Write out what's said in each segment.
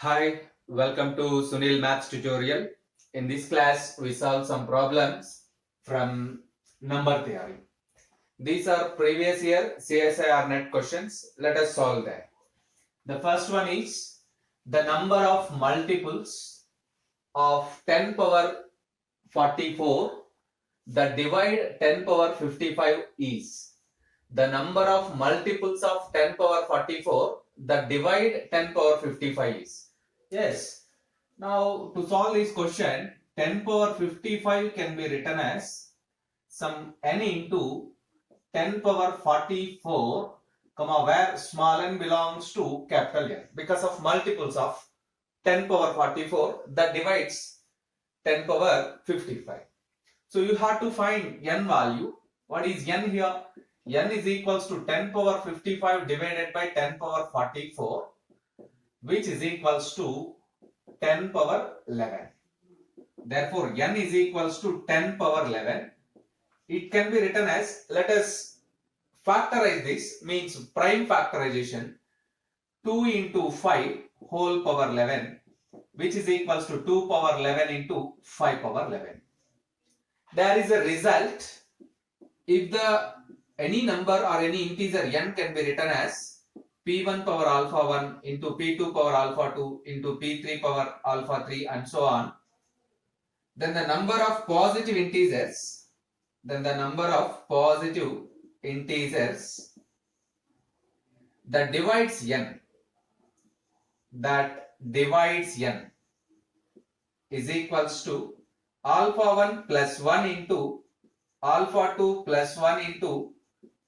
Hi, welcome to Sunil Maths tutorial. In this class, we solve some problems from number theory. These are previous year CSIR net questions. Let us solve them. The first one is the number of multiples of 10 power 44 that divide 10 power 55 is. The number of multiples of 10 power 44 that divide 10 power 55 is. Yes. Now to solve this question, 10 power 55 can be written as some n into 10 power 44, comma, where small n belongs to capital N because of multiples of 10 power 44 that divides 10 power 55. So you have to find n value. What is n here? N is equals to 10 power 55 divided by 10 power 44, which is equals to 10 power 11. Therefore, n is equals to 10 power 11. It can be written as, let us factorize this, means prime factorization, 2 into 5 whole power 11, which is equals to 2 power 11 into 5 power 11. There is a result. If the any number or any integer n can be written as p1 power alpha 1 into p2 power alpha 2 into p3 power alpha 3 and so on, then the number of positive integers that divides n is equals to alpha 1 plus 1 into alpha 2 plus 1 into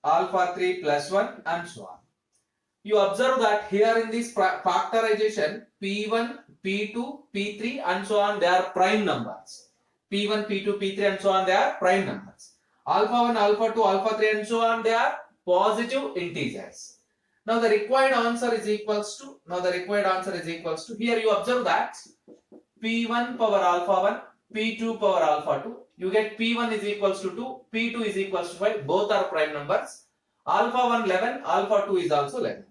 alpha 3 plus 1 and so on. You observe that here in this factorization, P1, P2, P3 and so on, they are prime numbers. P1, P2, P3 and so on, they are prime numbers. Alpha 1, alpha 2, alpha 3 and so on, they are positive integers. Now the required answer is equals to, here you observe that P1 power alpha 1, P2 power alpha 2, you get P1 is equals to 2, P2 is equals to 5, both are prime numbers. Alpha 1 11, alpha 2 is also 11.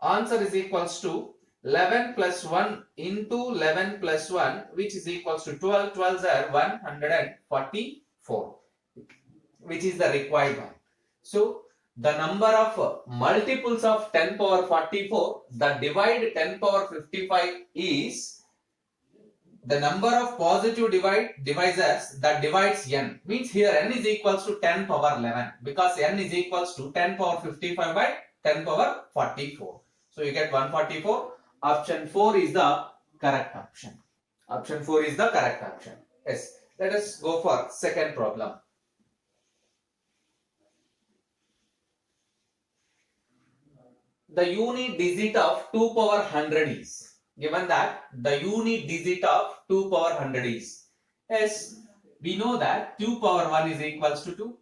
Answer is equals to 11 plus 1 into 11 plus 1, which is equals to 12. 12s are 144, which is the required one. So the number of multiples of 10 power 44 that divide 10 power 55 is the number of positive divisors that divides n. Means here n is equals to 10 power 11 because n is equals to 10 power 55 by 10 power 44. So you get 144. Option 4 is the correct option. Option 4 is the correct option. Yes. Let us go for second problem. The unit digit of 2 power 100 is. Given that the unit digit of 2 power 100 is. Yes, we know that 2 power 1 is equals to 2.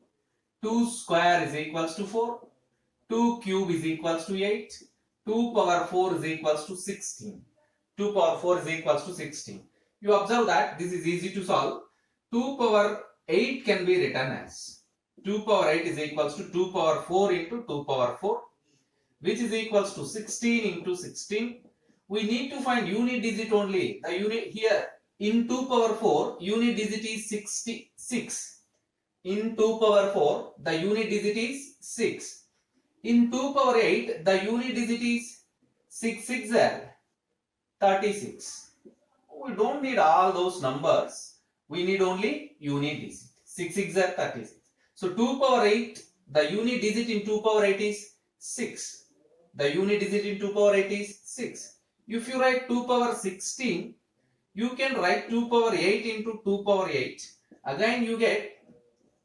2 square is equals to 4. 2 cube is equals to 8. 2 power 4 is equals to 16. 2 power 4 is equals to 16. You observe that this is easy to solve. 2 power 8 can be written as 2 power 8 is equals to 2 power 4 into 2 power 4, which is equals to 16 into 16. We need to find unit digit only. The unit here in 2 power 4, unit digit is 66. In 2 power 4, the unit digit is 6. In 2 power 8, the unit digit is 6 6 36. We don't need all those numbers. We need only unit digit. 6 6 36. So 2 power 8, the unit digit in 2 power 8 is 6. The unit digit in 2 power 8 is 6. If you write 2 power 16, you can write 2 power 8 into 2 power 8. Again you get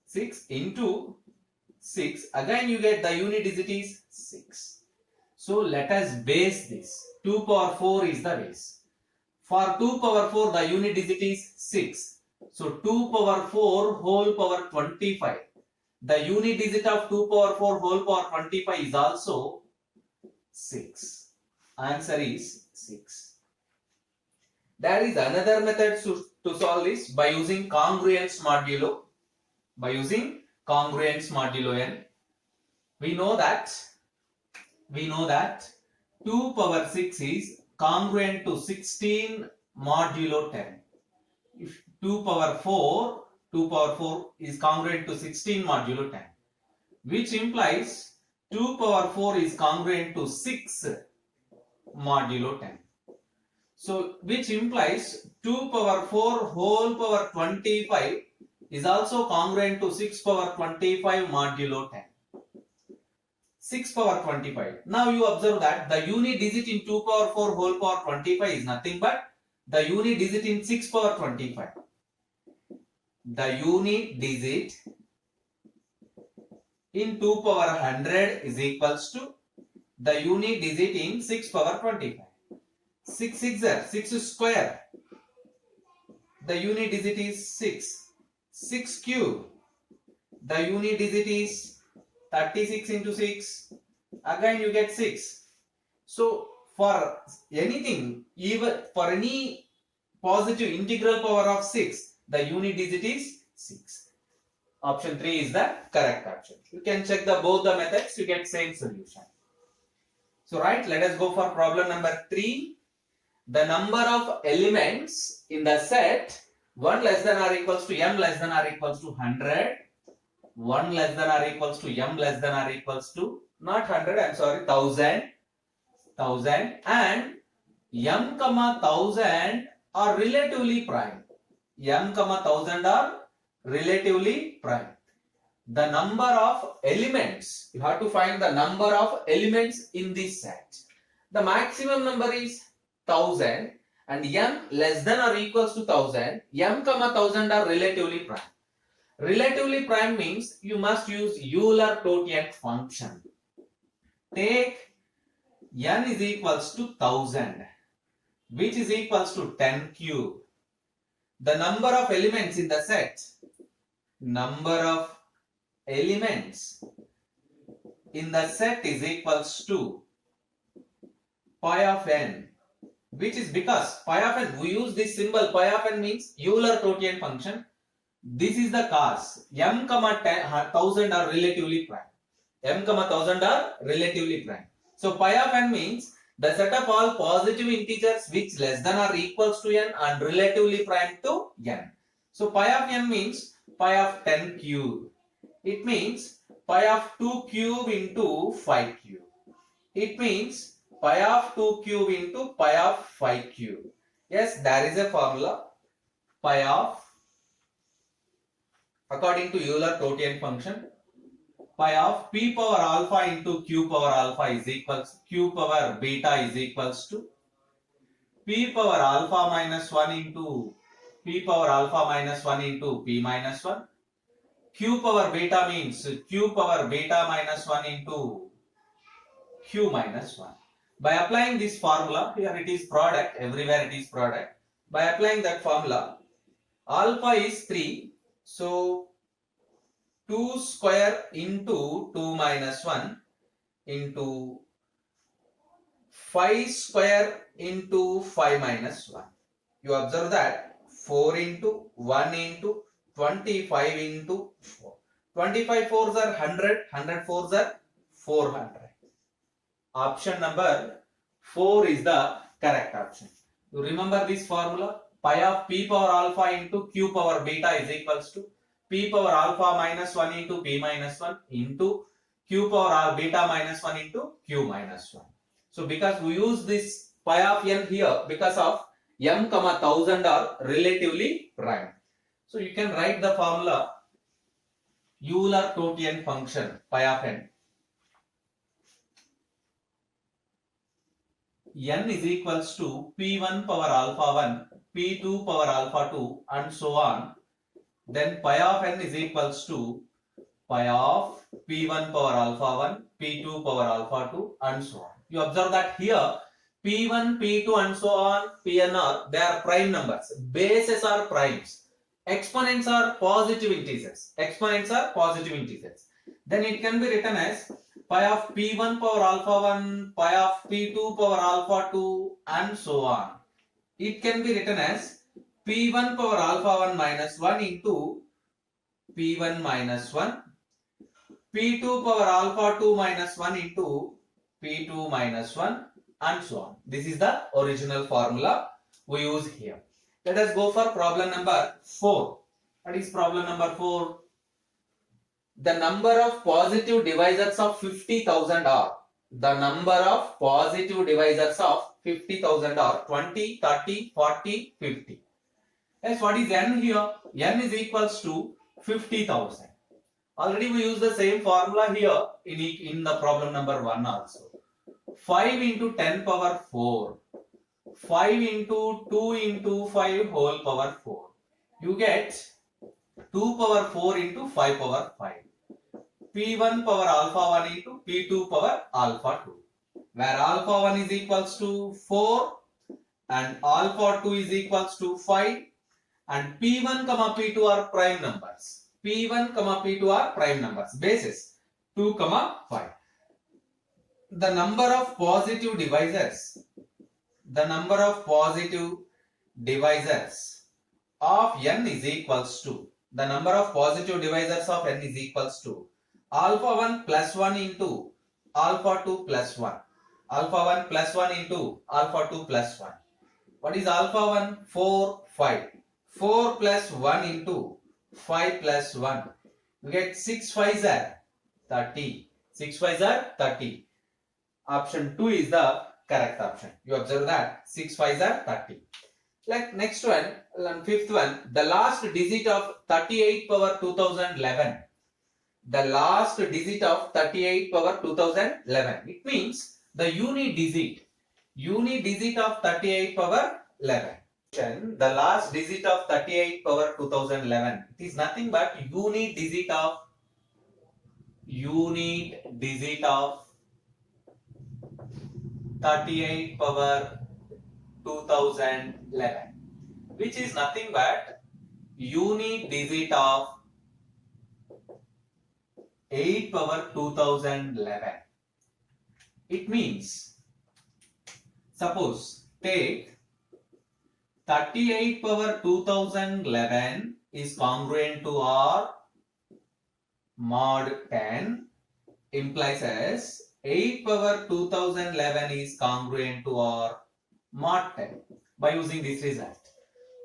6 into 6. Again you get the unit digit is 6. So let us base this. 2 power 4 is the base. For 2 power 4, the unit digit is 6. So 2 power 4 whole power 25. The unit digit of 2 power 4 whole power 25 is also 6. Answer is 6. There is another method to solve this by using congruence modulo. By using congruence modulo n, we know that 2 power 6 is congruent to 16 modulo 10. If 2 power 4 is congruent to 16 modulo 10, which implies 2 power 4 is congruent to 6 modulo 10. So, which implies 2 power 4 whole power 25 is also congruent to 6 power 25 modulo 10. 6 power 25. Now you observe that the unit digit in 2 power 4 whole power 25 is nothing but the unit digit in 6 power 25. The unit digit in 2 power 100 is equals to the unit digit in 6 power 25. 6 square. The unit digit is 6. 6 cube. The unit digit is 36 into 6. Again you get 6. So for anything, even for any positive integral power of 6, the unit digit is 6. Option 3 is the correct option. You can check both the methods, you get same solution. So right, let us go for problem number 3. The number of elements in the set 1 less than or equals to m less than or equals to 100, 1 less than or equals to m less than or equals to, not 100, I am sorry, 1000, and m comma 1000 are relatively prime. M comma 1000 are relatively prime. The number of elements, you have to find the number of elements in this set. The maximum number is 1000 and m less than or equals to 1000, m comma 1000 are relatively prime. Relatively prime means you must use Euler-Totient function. Take n is equals to 1000, which is equals to 10 cube. The number of elements in the set, number of elements in the set is equals to pi of n, which is because pi of n, we use this symbol pi of n means Euler-Totient function. This is the cause. M comma 1000 are relatively prime. M comma 1000 are relatively prime. So pi of n means the set of all positive integers which less than or equals to n and relatively prime to n. So pi of n means pi of 10 cube. It means pi of 2 cube into 5 cube. It means pi of 2 cube into pi of 5 cube. Yes, there is a formula. Pi of, according to Euler-Totient function, pi of p power alpha into q power alpha is equals, q power beta is equals to p power alpha minus 1 into p power alpha minus 1 into p minus 1. Q power beta means q power beta minus 1 into q minus 1. By applying this formula, here it is product, everywhere it is product. By applying that formula, alpha is 3. So 2 square into 2 minus 1 into 5 square into 5 minus 1. You observe that 4 into 1 into 25 into 4. 25 fours are 100, 100 fours are 400. Option number 4 is the correct option. You remember this formula? Pi of p power alpha into q power beta is equals to p power alpha minus 1 into p minus 1 into q power beta minus 1 into q minus 1. So because we use this pi of n here because of m comma 1000 are relatively prime. So you can write the formula Euler-Totient function pi of n. N is equals to p1 power alpha 1, p2 power alpha 2 and so on. Then pi of n is equals to pi of p1 power alpha 1, p2 power alpha 2 and so on. You observe that here p1, p2 and so on, pn are, they are prime numbers. Bases are primes. Exponents are positive integers. Exponents are positive integers. Then it can be written as pi of p1 power alpha 1, pi of p2 power alpha 2 and so on. It can be written as p1 power alpha 1 minus 1 into p1 minus 1, p2 power alpha 2 minus 1 into p2 minus 1, and so on. This is the original formula we use here. Let us go for problem number 4. What is problem number 4? The number of positive divisors of 50,000 are, the number of positive divisors of 50,000 are 20, 30, 40, 50. Yes, what is n here? N is equals to 50,000. Already we use the same formula here in the problem number 1 also. 5 into 10 power 4. 5 into 2 into 5 whole power 4. You get 2 power 4 into 5 power 5. P1 power alpha 1 into P2 power alpha 2. Where alpha 1 is equals to 4 and alpha 2 is equals to 5. And P1 comma P2 are prime numbers. P1 comma P2 are prime numbers. Basis 2 comma 5. The number of positive divisors. The number of positive divisors of n is equals to. The number of positive divisors of n is equals to alpha 1 plus 1 into alpha 2 plus 1. Alpha 1 plus 1 into alpha 2 plus 1. What is alpha 1? 4, 5. 4 plus 1 into 5 plus 1. You get 6 5s are 30. 6 5s are 30. Option 2 is the correct option. You observe that 6 5s are 30. Like next one, fifth one, the last digit of 38 power 2011. The last digit of 38 power 2011. It means the unit digit of 38 power 11. The last digit of 38 power 2011. It is nothing but unit digit of 38 power 2011, which is nothing but unit digit of 8 power 2011. It means, suppose take 38 power 2011 is congruent to R mod 10 implies as 8 power 2011 is congruent to R mod 10 by using this result.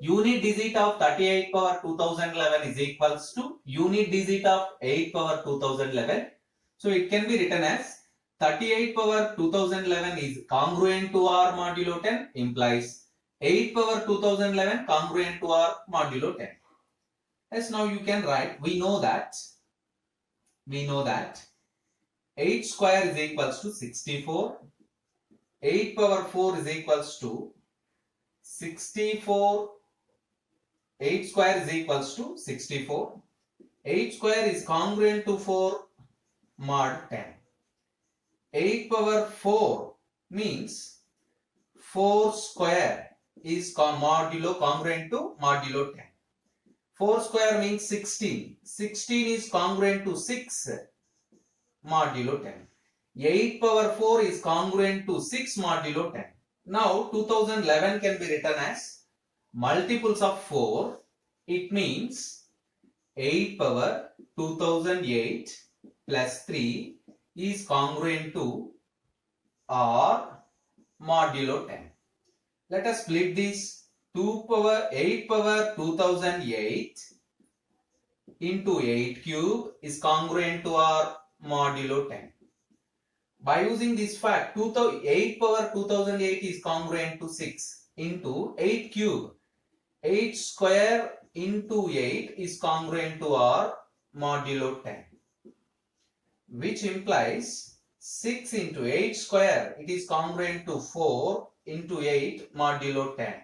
Unit digit of 38 power 2011 is equals to unit digit of 8 power 2011. So it can be written as 38 power 2011 is congruent to R modulo 10 implies 8 power 2011 congruent to R modulo 10. Yes, now you can write, we know that 8 square is equals to 64. 8 power 4 is equals to 64. 8 square is equals to 64. 8 square is congruent to 4 mod 10. 8 power 4 means 4 square is modulo congruent to modulo 10. 4 square means 16. 16 is congruent to 6 modulo 10. 8 power 4 is congruent to 6 modulo 10. Now 2011 can be written as multiples of 4. It means 8 power 2008 plus 3 is congruent to R modulo 10. Let us split this. 8 power 2008 into 8 cube is congruent to R modulo 10. By using this fact, 8 power 2008 is congruent to 6 into 8 cube. 8 square into 8 is congruent to R modulo 10. Which implies 6 into 8 square, it is congruent to 4 into 8 modulo 10.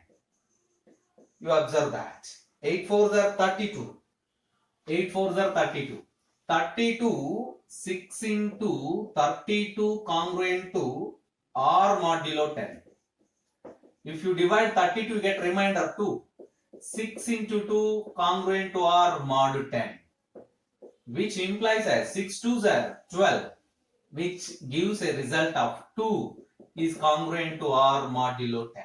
You observe that. 8 4s are 32. 8 4s are 32. 32, 6 into 32 congruent to R modulo 10. If you divide 32, you get remainder 2. 6 into 2 congruent to R mod 10. Which implies as 6 2s are 12. Which gives a result of 2 is congruent to R modulo 10.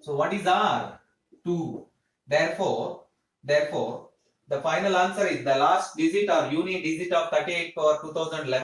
So what is R? 2. Therefore, the final answer is the last digit or unit digit of 38 power 2011.